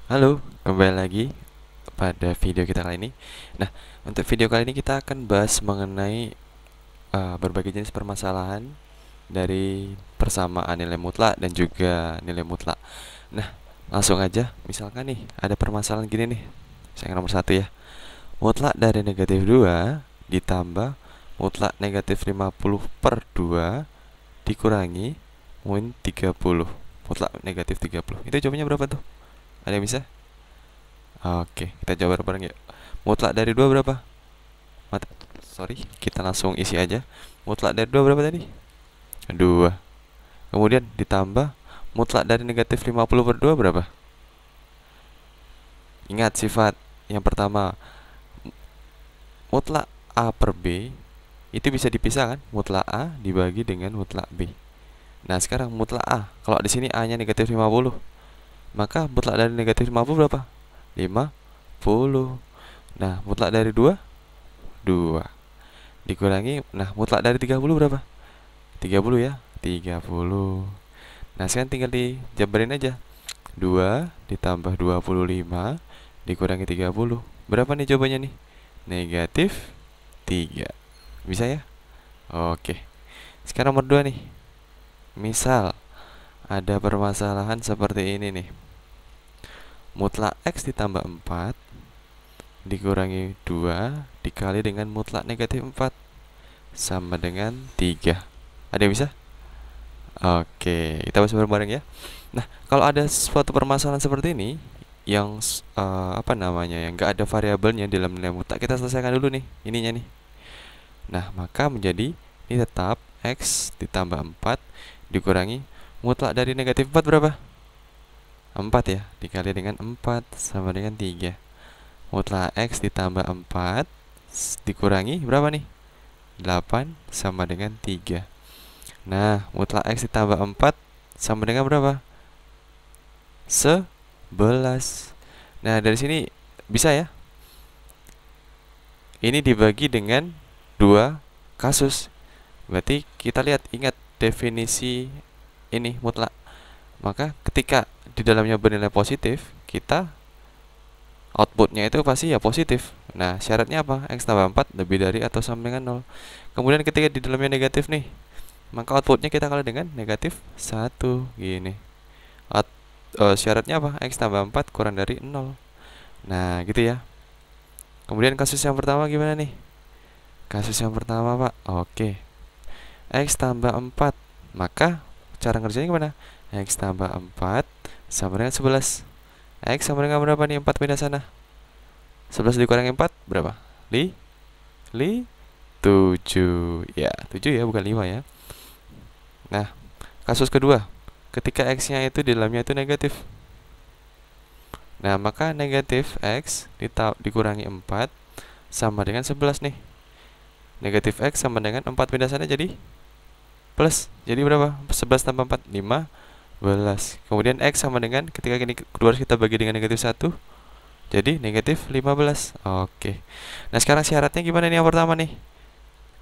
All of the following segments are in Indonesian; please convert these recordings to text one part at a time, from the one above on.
Halo, kembali lagi pada video kita kali ini. Nah, untuk video kali ini kita akan bahas mengenai berbagai jenis permasalahan dari persamaan nilai mutlak dan juga nilai mutlak. Nah, langsung aja. Misalkan nih, ada permasalahan gini nih. Yang nomor satu ya. Mutlak dari negatif 2 ditambah mutlak negatif 50 per 2 dikurangi min 30. Mutlak negatif 30. Itu jawabannya berapa tuh? Ada yang bisa? Oke, kita coba bareng yuk. Mutlak dari 2 berapa? Sorry, kita langsung isi aja. Mutlak dari 2 berapa tadi? 2. Kemudian ditambah mutlak dari negatif 50 per 2 berapa? Ingat sifat yang pertama, mutlak A per B itu bisa dipisah kan? Mutlak A dibagi dengan mutlak B. Nah, sekarang mutlak A. Kalau di sini A-nya negatif 50, maka mutlak dari negatif 50 berapa? 50. Nah, mutlak dari 2? 2. Dikurangi, nah mutlak dari 30 berapa? 30 ya, 30. Nah sekarang tinggal dijabarin aja. 2 ditambah 25 dikurangi 30. Berapa nih jawabannya nih? Negatif 3. Bisa ya? Oke. Sekarang nomor 2 nih. Misal ada permasalahan seperti ini nih. Mutlak X ditambah 4 dikurangi 2 dikali dengan mutlak negatif 4 sama dengan 3. Ada yang bisa? Oke, kita bahas bareng-bareng ya. Nah, kalau ada suatu permasalahan seperti ini yang apa namanya, yang nggak ada variabelnya dalam nilai mutlak, kita selesaikan dulu nih ininya nih. Nah, maka menjadi ini tetap X ditambah 4 dikurangi mutlak dari negatif 4 berapa? 4 ya, dikali dengan 4 sama dengan 3. Mutlak X ditambah 4 dikurangi berapa nih? 8 sama dengan 3. Nah, mutlak X ditambah 4 sama dengan berapa? 11. Nah, dari sini bisa ya. Ini dibagi dengan 2 kasus. Berarti kita lihat, ingat definisi ini mutlak. Maka ketika di dalamnya bernilai positif, kita outputnya itu pasti ya positif. Nah, syaratnya apa? X tambah 4 lebih dari atau sama dengan 0. Kemudian ketika di dalamnya negatif nih, maka outputnya kita kali dengan negatif 1. Gini. Syaratnya apa? X tambah 4 kurang dari 0. Nah, gitu ya. Kemudian kasus yang pertama gimana nih? Kasus yang pertama, Pak. Oke. X tambah 4. Maka cara ngerjainnya gimana? X tambah 4 sama dengan 11. X sama dengan berapa nih? 4 pindah sana. 11 dikurangi 4 berapa? 7. Ya, 7 ya, bukan 5 ya. Nah, kasus kedua. Ketika X-nya itu di dalamnya itu negatif. Nah, maka negatif X dikurangi 4 sama dengan 11 nih. Negatif X sama dengan 4 pindah sana jadi plus. Jadi berapa? 11 tambah 4, 15. Kemudian X sama dengan, ketika ini kedua kita bagi dengan negatif 1, jadi negatif 15. Oke. Nah, sekarang syaratnya gimana nih yang pertama nih?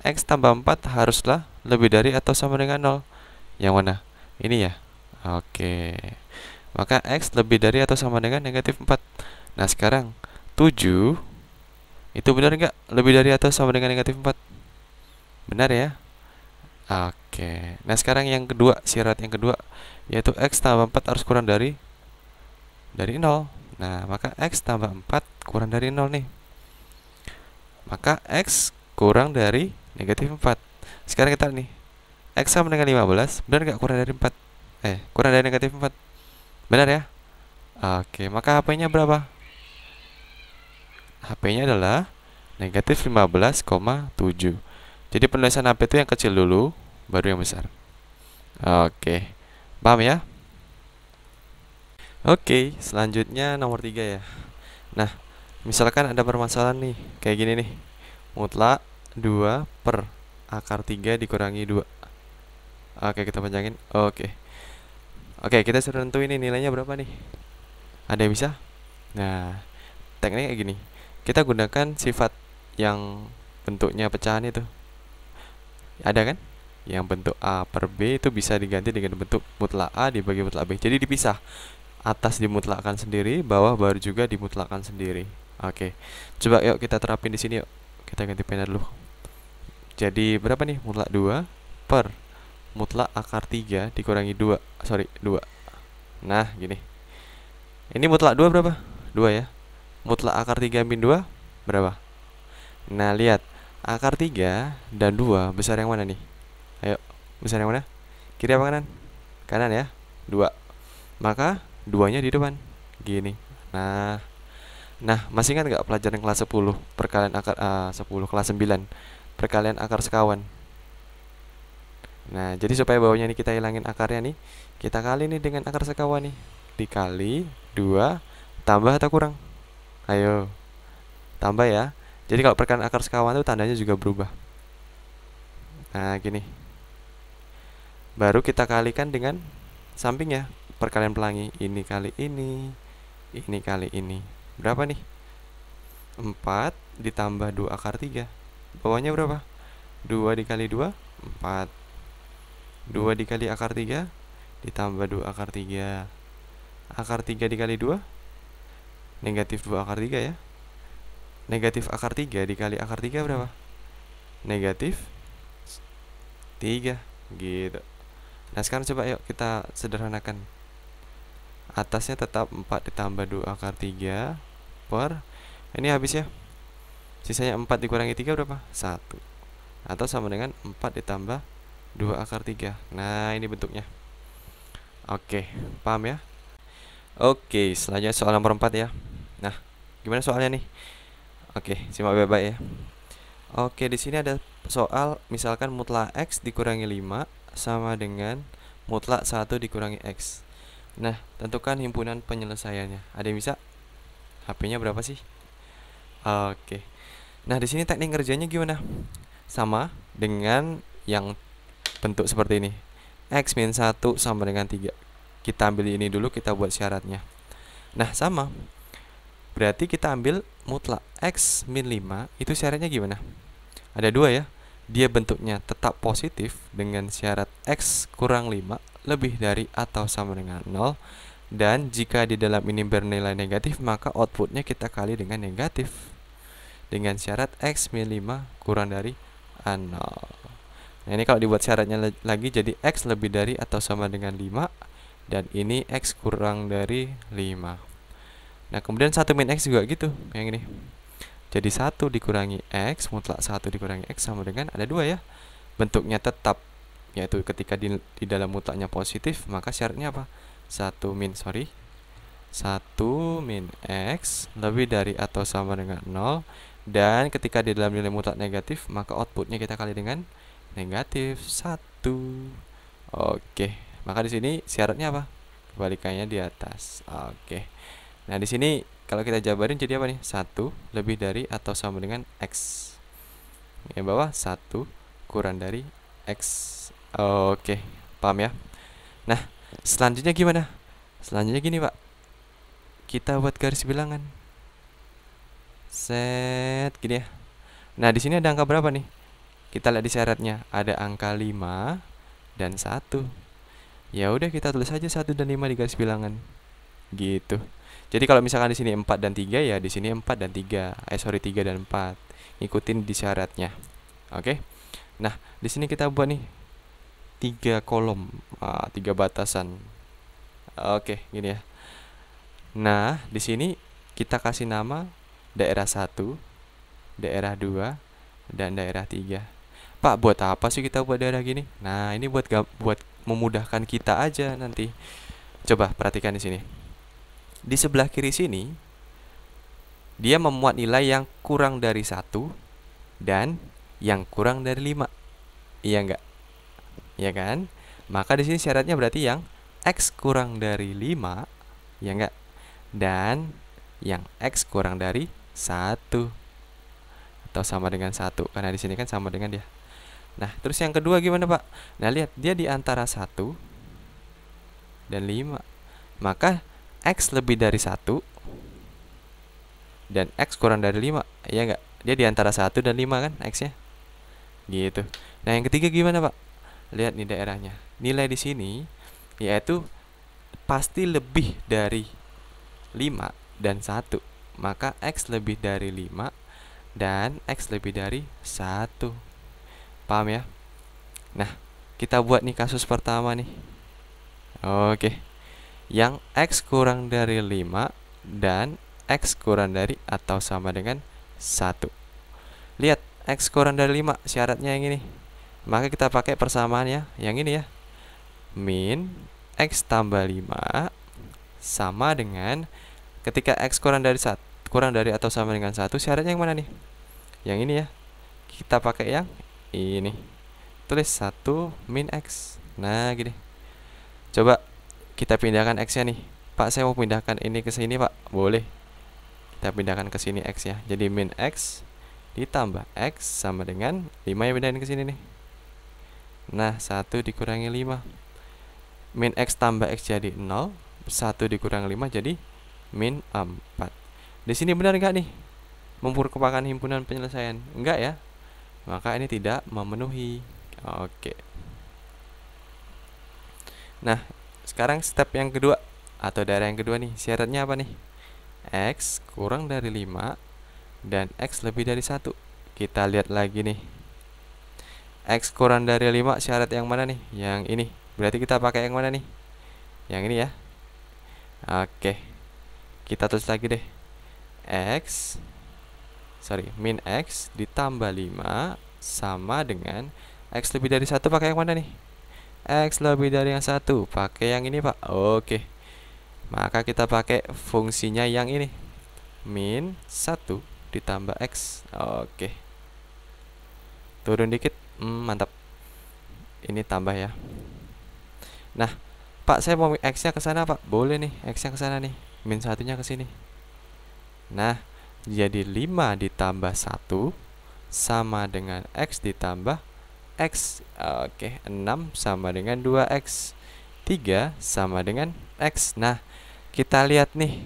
X tambah 4 haruslah lebih dari atau sama dengan 0. Yang mana? Ini ya. Oke. Maka X lebih dari atau sama dengan negatif 4. Nah, sekarang 7 itu benar nggak lebih dari atau sama dengan negatif 4? Benar ya? Oke. Nah, sekarang yang kedua, syarat yang kedua, yaitu X tambah 4 harus kurang dari 0. Nah, maka X tambah 4 kurang dari 0 nih. Maka X kurang dari negatif 4. Sekarang kita nih, X sama dengan 15, benar nggak kurang dari 4? Kurang dari negatif 4. Benar ya? Oke, maka HP-nya berapa? HP-nya adalah negatif 15,7. Jadi penulisan HP itu yang kecil dulu, baru yang besar. Oke, paham ya? Oke, selanjutnya nomor 3 ya. Nah, misalkan ada permasalahan nih, kayak gini nih. Mutlak 2 per akar 3 dikurangi 2. Oke, kita panjangin. Oke, kita suruh nentuin ini nilainya berapa nih. Ada yang bisa? Nah, tekniknya kayak gini. Kita gunakan sifat yang bentuknya pecahan itu. Ada kan? Yang bentuk A per B itu bisa diganti dengan bentuk mutlak A dibagi mutlak B. Jadi dipisah. atas dimutlakkan sendiri, bawah baru juga dimutlakkan sendiri. Oke. Coba yuk kita terapin di sini yuk. Kita ganti pena dulu. Jadi berapa nih? Mutlak 2 per mutlak akar 3 dikurangi 2. Sorry, 2. Nah, gini. Ini mutlak 2 berapa? 2 ya. Mutlak akar 3 min 2 berapa? Nah, lihat. Akar 3 dan 2 besar yang mana nih? Ayo, besar yang mana? Kiri apa kanan? Kanan ya. 2. Maka 2-nya di depan. Gini. Nah, masih ingat nggak pelajaran kelas 10 perkalian akar 10 kelas 9 perkalian akar sekawan. Nah, jadi supaya bawahnya ini kita hilangin akarnya nih, kita kali nih dengan akar sekawan nih. Dikali 2 tambah atau kurang? Ayo. Tambah ya. Jadi kalau perkalian akar sekawan itu tandanya juga berubah. Nah, gini. Baru kita kalikan dengan sampingnya. Perkalian pelangi, ini kali ini kali ini. Berapa nih? 4 ditambah 2 akar 3. Bawahnya berapa? 2 dikali 2, 4. 2 dikali akar 3 ditambah 2 akar 3. Akar 3 dikali 2 negatif 2 akar 3 ya. Negatif akar 3 dikali akar 3 berapa? Negatif 3 gitu. Nah, sekarang coba yuk kita sederhanakan. Atasnya tetap 4 ditambah 2 akar 3 per, ini habis ya. Sisanya 4 dikurangi 3 berapa? 1. Atau sama dengan 4 ditambah 2 akar 3. Nah, ini bentuknya. Oke, paham ya? Oke, selanjutnya soal nomor 4 ya. Nah, gimana soalnya nih? Oke, simak baik-baik ya. Oke, di sini ada soal misalkan mutlak X dikurangi 5 sama dengan mutlak 1 dikurangi X. Nah, tentukan himpunan penyelesaiannya. Ada yang bisa? HP-nya berapa sih? Oke. Nah, di sini teknik ngerjainnya gimana? Sama dengan yang bentuk seperti ini. X min 1 sama dengan 3. Kita ambil ini dulu, kita buat syaratnya. Nah, sama. Berarti kita ambil mutlak X min 5, itu syaratnya gimana? Ada 2 ya. Dia bentuknya tetap positif dengan syarat X kurang 5 lebih dari atau sama dengan 0. Dan jika di dalam ini bernilai negatif, maka outputnya kita kali dengan negatif dengan syarat X min 5 kurang dari 0. Nah, ini kalau dibuat syaratnya lagi jadi X lebih dari atau sama dengan 5. Dan ini X kurang dari 5. Nah, kemudian 1 min X juga gitu, yang ini. Jadi 1 dikurangi X, mutlak 1 dikurangi X sama dengan ada 2 ya. Bentuknya tetap, yaitu ketika di dalam mutlaknya positif, maka syaratnya apa? 1 min X lebih dari atau sama dengan 0. Dan ketika di dalam nilai mutlak negatif, maka outputnya kita kali dengan negatif 1. Oke, maka di sini syaratnya apa? Kebalikannya di atas. Oke. Nah, di sini kalau kita jabarin jadi apa nih? 1 lebih dari atau sama dengan X. Yang bawah 1 kurang dari X. Oke, paham ya? Nah, selanjutnya gimana? Selanjutnya gini, Pak. Kita buat garis bilangan. Set, gini ya. Nah, di sini ada angka berapa nih? Kita lihat di syaratnya. Ada angka 5 dan 1. Ya udah, kita tulis aja 1 dan 5 di garis bilangan. Gitu. Jadi kalau misalkan di sini 4 dan 3, ya di sini 4 dan 3. 3 dan 4. Ikutin di syaratnya. Oke. Nah, di sini kita buat nih 3 kolom, 3 batasan. Oke, gini ya. Nah, di sini kita kasih nama daerah 1, daerah 2, dan daerah 3. Pak, buat apa sih kita buat daerah gini? Nah, ini buat memudahkan kita aja nanti. Coba perhatikan di sini. Di sebelah kiri sini dia memuat nilai yang kurang dari 1 dan yang kurang dari 5. Iya enggak? Ya kan? Maka di sini syaratnya berarti yang X kurang dari 5, ya enggak? Dan yang X kurang dari 1 atau sama dengan 1, karena di sini kan sama dengan dia. Nah, terus yang kedua gimana, Pak? Nah, lihat dia di antara 1 dan 5. Maka X lebih dari 1 dan X kurang dari 5, ya enggak? Dia di antara 1 dan 5 kan X-nya? Gitu. Nah, yang ketiga gimana, Pak? Lihat nih daerahnya. Nilai di sini yaitu pasti lebih dari 5 dan 1. Maka X lebih dari 5 dan X lebih dari 1. Paham ya? Nah, kita buat nih kasus pertama nih. Oke. Yang X kurang dari 5 dan X kurang dari atau sama dengan 1. Lihat, X kurang dari 5, syaratnya yang ini. Maka kita pakai persamaannya yang ini ya. Min X tambah 5 sama dengan, ketika X kurang dari atau sama dengan 1, syaratnya yang mana nih? Yang ini ya. Kita pakai yang ini. Tulis 1 min X. Nah, gini. Coba kita pindahkan X-nya nih. Pak, saya mau pindahkan ini ke sini, Pak. Boleh. Kita pindahkan ke sini X ya. Jadi min X ditambah X sama dengan 5 yang pindahin ke sini nih. Nah, 1 dikurangi 5. Min X tambah X jadi 0. 1 dikurangi 5 jadi min 4. Di sini benar nggak nih? Merupakan himpunan penyelesaian? Enggak ya? Maka ini tidak memenuhi. Oke. Nah, sekarang step yang kedua atau daerah yang kedua nih. Syaratnya apa nih? X kurang dari 5 dan X lebih dari 1. Kita lihat lagi nih. X kurang dari 5 syarat yang mana nih? Yang ini. Berarti kita pakai yang mana nih? Yang ini ya. Oke. Kita tulis lagi deh. Min X ditambah 5 sama dengan X lebih dari 1, pakai yang mana nih? X lebih dari yang 1, pakai yang ini, Pak. Oke. Maka kita pakai fungsinya yang ini. Min 1 ditambah X. Oke. Turun dikit. Mantap. Ini tambah ya. Nah, Pak, saya mau X-nya ke sana, Pak. Boleh nih, X-nya ke sana nih. Min 1-nya ke sini. Nah, jadi 5 ditambah 1 sama dengan X ditambah X. Oke, 6 sama dengan 2X. 3 sama dengan X. Nah, kita lihat nih.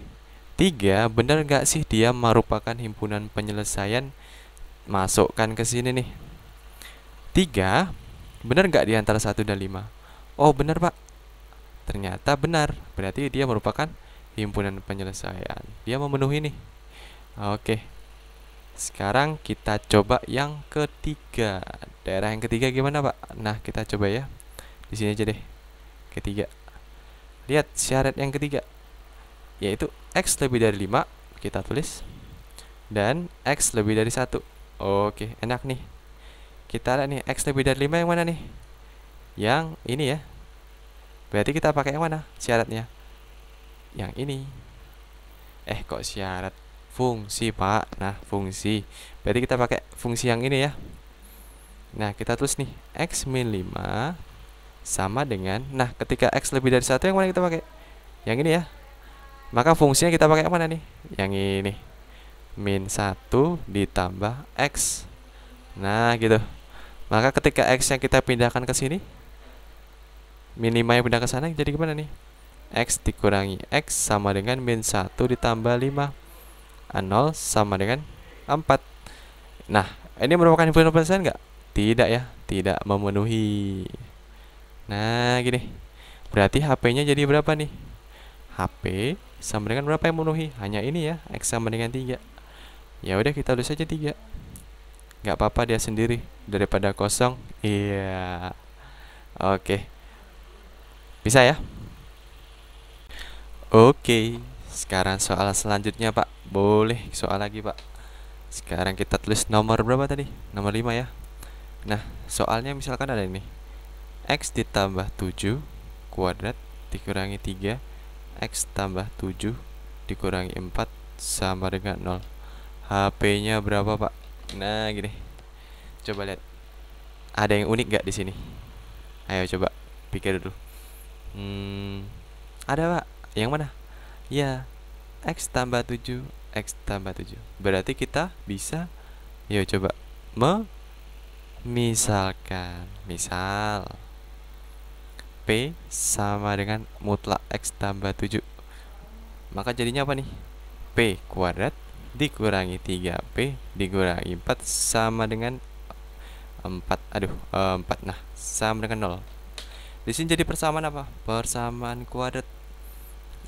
3 benar nggak sih dia merupakan himpunan penyelesaian? Masukkan ke sini nih. 3 benar nggak di antara 1 dan 5? Oh, benar, Pak. Ternyata benar. Berarti dia merupakan himpunan penyelesaian. Dia memenuhi nih. Oke. Sekarang kita coba yang ketiga. Daerah yang ketiga gimana, Pak? Nah, kita coba ya. Di sini aja deh. Ketiga. Lihat syarat yang ketiga. Yaitu X lebih dari 5, kita tulis. Dan X lebih dari 1. Oke, enak nih. Kita lihat nih, X lebih dari 5 yang mana nih? Yang ini ya. Berarti kita pakai yang mana syaratnya? Yang ini. Kok syarat? Fungsi, Pak. Nah, fungsi. Berarti kita pakai fungsi yang ini ya. Nah, kita tulis nih, X min 5 sama dengan, nah, ketika X lebih dari 1 yang mana kita pakai? Yang ini ya. Maka fungsinya kita pakai yang mana nih? Yang ini. Min 1 ditambah X. Nah, gitu. Maka ketika X yang kita pindahkan ke sini, min 5 yang pindah ke sana, jadi gimana nih? X dikurangi X sama dengan min 1 ditambah 5. 0 sama dengan 4. Nah, ini merupakan himpunan penyelesaian nggak? Tidak ya, tidak memenuhi. Nah, gini. Berarti HP-nya jadi berapa nih? HP sama dengan berapa yang memenuhi? Hanya ini ya, X sama dengan 3. Ya udah, kita tulis saja 3. Nggak apa-apa dia sendiri daripada kosong. Iya. Oke. Bisa ya? Oke. Sekarang soal selanjutnya, Pak. Boleh soal lagi, Pak. Sekarang kita tulis nomor berapa tadi? Nomor 5 ya. Nah, soalnya misalkan ada ini. X ditambah 7 kuadrat dikurangi 3. X tambah 7 dikurangi 4 sama dengan 0. HP-nya berapa, Pak? Nah, gini. Coba lihat. Ada yang unik gak di sini? Ayo coba pikir dulu. Ada, Pak. Yang mana? Ya, X tambah 7, X tambah 7. Berarti kita bisa, yuk coba misalkan, misal P sama dengan mutlak X tambah 7. Maka jadinya apa nih? P kuadrat dikurangi 3P dikurangi 4 sama dengan 4. 4. Nah, sama dengan 0. Di sini jadi persamaan apa? Persamaan kuadrat.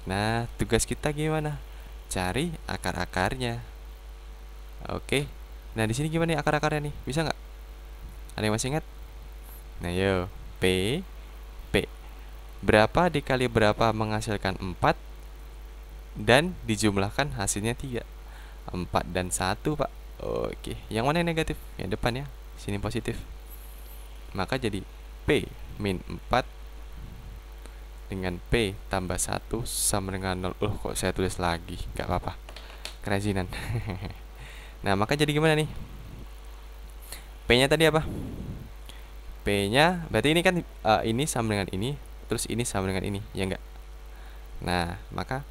Nah, tugas kita gimana? Cari akar-akarnya. Oke. Nah, di sini gimana nih akar-akarnya nih? Bisa nggak? Ada yang masih ingat? Nah, yo. P. Berapa dikali berapa menghasilkan 4 dan dijumlahkan hasilnya 3. 4 dan 1, Pak. Oke. Yang mana yang negatif? Yang depan ya. Sini positif. Maka jadi P min 4 dengan P tambah 1 sama dengan 0. Kok saya tulis lagi? Gak apa-apa. Kerajinan. Nah, maka jadi gimana nih? P-nya tadi apa? P-nya berarti ini kan ini sama dengan ini, terus ini sama dengan ini, ya enggak? Nah, maka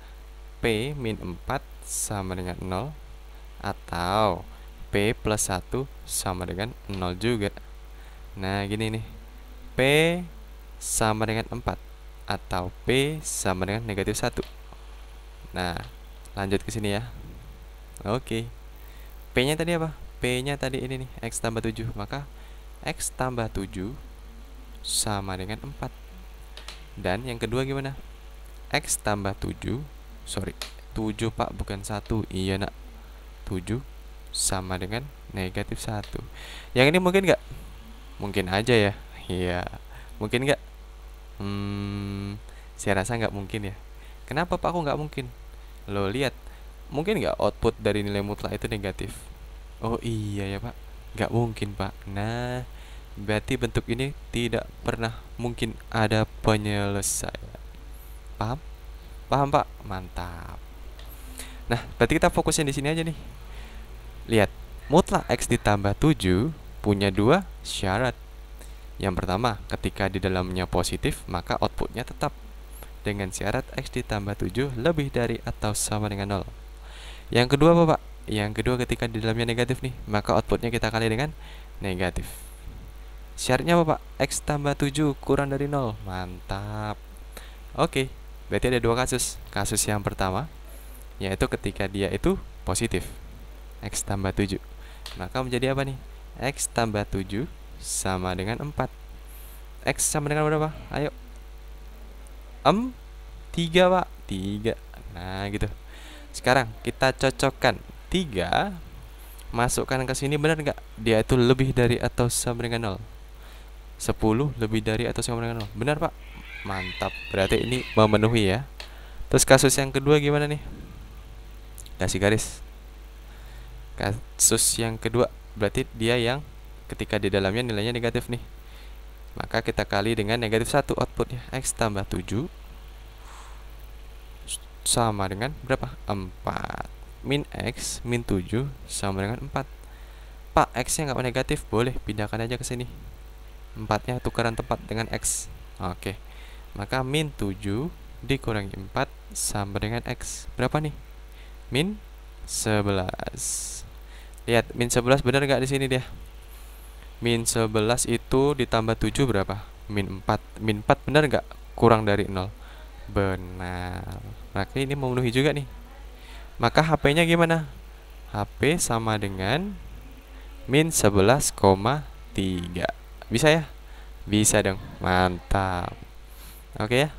P min 4 sama dengan 0, atau P plus 1 sama dengan 0 juga. Nah, gini nih. P sama dengan 4, atau P sama dengan negatif 1. Nah, lanjut ke sini ya. Oke. P-nya tadi apa? P-nya tadi ini nih, X tambah 7. Maka X tambah 7 sama dengan 4. Dan yang kedua gimana? X tambah 7, 7 Pak, bukan 1. Iya nak, 7 sama dengan negatif 1. Yang ini mungkin nggak? Mungkin aja ya. Iya. Mungkin nggak? Saya rasa nggak mungkin ya. Kenapa Pak, aku nggak mungkin? Lo lihat, mungkin nggak output dari nilai mutlak itu negatif? Oh iya ya Pak, nggak mungkin Pak. Nah, berarti bentuk ini tidak pernah mungkin ada penyelesaian. Paham? Paham Pak? Mantap. Nah, berarti kita fokusnya di sini aja nih. Lihat, mutlak X ditambah 7 punya 2 syarat. Yang pertama, ketika di dalamnya positif, maka outputnya tetap dengan syarat X ditambah 7 lebih dari atau sama dengan 0. Yang kedua apa Pak? Yang kedua, ketika di dalamnya negatif nih, maka outputnya kita kali dengan negatif. Syaratnya apa Pak? X tambah 7 kurang dari 0. Mantap. Oke, berarti ada dua kasus. Kasus yang pertama, yaitu ketika dia itu positif, X tambah 7. Maka menjadi apa nih? X tambah 7 sama dengan 4. X sama dengan berapa? Ayo. 3 Pak. 3. Nah gitu. Sekarang kita cocokkan 3, masukkan ke sini, benar nggak? Dia itu lebih dari atau sama dengan 0. 10 lebih dari atau sama dengan 0. Benar Pak. Mantap. Berarti ini memenuhi ya. Terus kasus yang kedua gimana nih? Kasih garis. Kasus yang kedua berarti dia yang ketika di dalamnya nilainya negatif nih. Maka kita kali dengan negatif 1 outputnya. X tambah 7 sama dengan berapa? 4. Min X min 7 sama dengan 4. Pak, X-nya nggak negatif, boleh pindahkan aja ke sini. 4-nya tukaran tempat dengan X. Oke. Maka min 7 dikurangi 4 sama dengan X. Berapa nih? Min 11. Lihat, min 11 benar nggak di sini dia? Min 11 itu ditambah 7 berapa? Min 4. Min 4 benar nggak kurang dari 0? Benar. Maka ini memenuhi juga nih. Maka HP-nya gimana? HP sama dengan min 11,3. Bisa ya? Bisa dong. Mantap. Oke ya.